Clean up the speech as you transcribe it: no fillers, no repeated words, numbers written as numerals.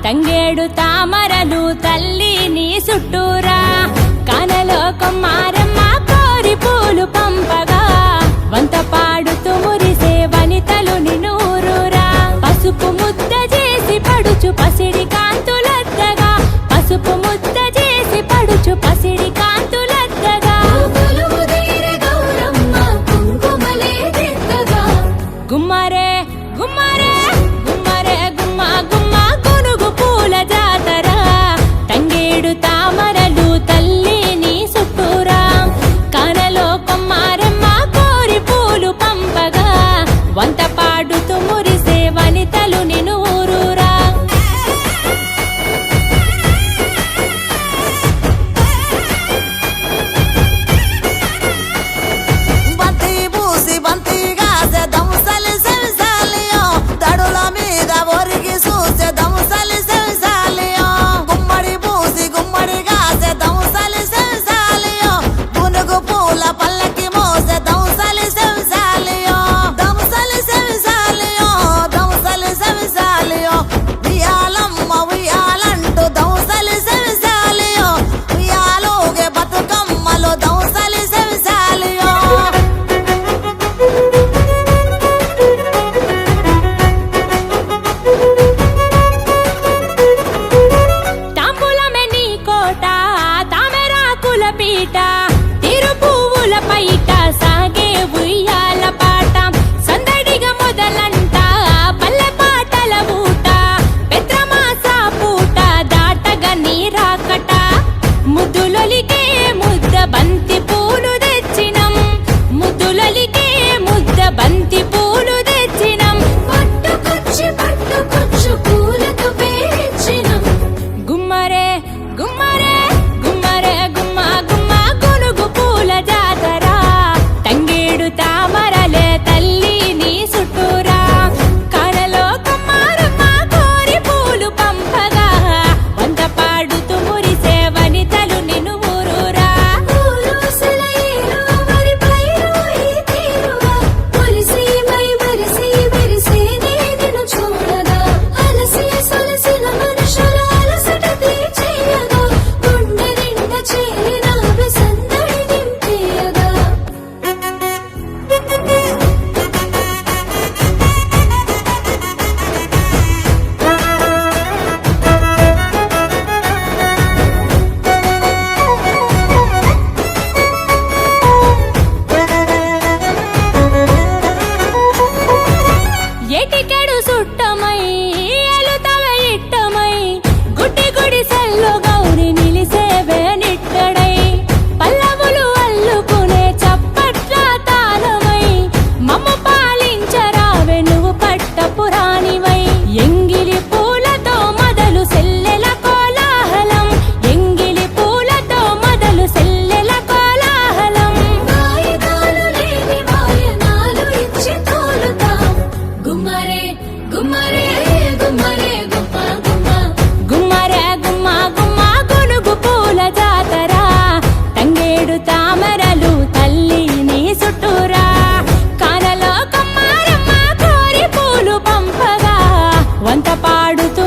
తంగేడు తామరలు తల్లి నీ చుట్టూరా కానలో కొమ్మారమ్మ కోరి పూలు పంపగా వంత పాడుతూ మురిసే వనితలు నినూరురా పసుపు ముద్ద చేసి పడుచు పసిడి కాంతులద్దగా పసుపు ముద్ద చేసి పడుచు పసిడి కాంతులద్దగా గుమ్మరే గుమ్మరే గుమ్మరే గుమ్మ గుమ్మ గునుగు పూల జాతర తంగేడు తామరలు తల్లి నీ చుట్టూరా కానలో కొమ్మారమ్మ కోరి పూలు పంపగా వంత పాడుతూ మురిసే వనితలు నినూరురా బంతి పూసి బంతిగా దముసలి సెవిసాలియో దడుల మీద ఒరిగి చూసే దముసలి సెవిసాలియో గుమ్మడి పూసి గుమ్మడిగా దముసలి సెవిసాలియో గునుగు పూల పల్లకి మోసే దముసలి సెవిసాలియో దముసలి సెవిసాలియో దముసలి సెవిసాలియో ఉయ్యాలమ్మ ఉయ్యాలంటూ దముసలి సెవిసాలియో ఉయ్యాలోగే బతుకమ్మలో దముసలి సెవిసాలియో తాంబూలమే నీ కోట తామెరాకుల పీట తిరు పువ్వుల పైట సాగే ఉయ్యాల పాట సందడిగా మొదలంట పల్లె పాటల ఊట పెద్రమాస పూట దాటగా నీరాకట ముద్దులొలికే ముద్ద బంతి పూలు తెచ్చినం ముద్దులొలికే ముద్ద బంతి పూలు తెచ్చినం పట్టుకొచ్చి పూలతో పేర్చినం గుమ్మరే గుమ్మరే గుమ్మరే గుమ్మ గుమ్మ గునుగు పూల జాతర తంగేడు తామరలే తల్లి నీ చుట్టూరా కానలో కొమ్మారమ్మ కోరి పూలు పంపగా వంత పాడుతూ మురిసే వనితలు నినువురురా ఏటికెడు సుట్టమై ఎలుతవ ఇట్టమై గుడ్డి గుడి సెల్లో గౌరి నిలిసేవే నిట్టడై పల్లవులు అల్లుకునే చప్పట్ల తాళమై మమ్మ పాలించరావే నువ్వు పట్టపురాణివై ఎంగిలి పూలతో మొదలు సెల్లెల కోలాహలం ఎంగిలి పూలతో మొదలు సెల్లెల కోలాహలం గుమ్మరే గుమ్మరే గుమ్మరే గుమ్మ గుమ్మ గుమ్మరే గుమ్మ గుమ్మ గునుగు పూల జాతర తంగేడు తామరలు తల్లి నీ చుట్టూరా కానలో కొమ్మారమ్మ కోరి పూలు పంపగా వంత పాడుతూ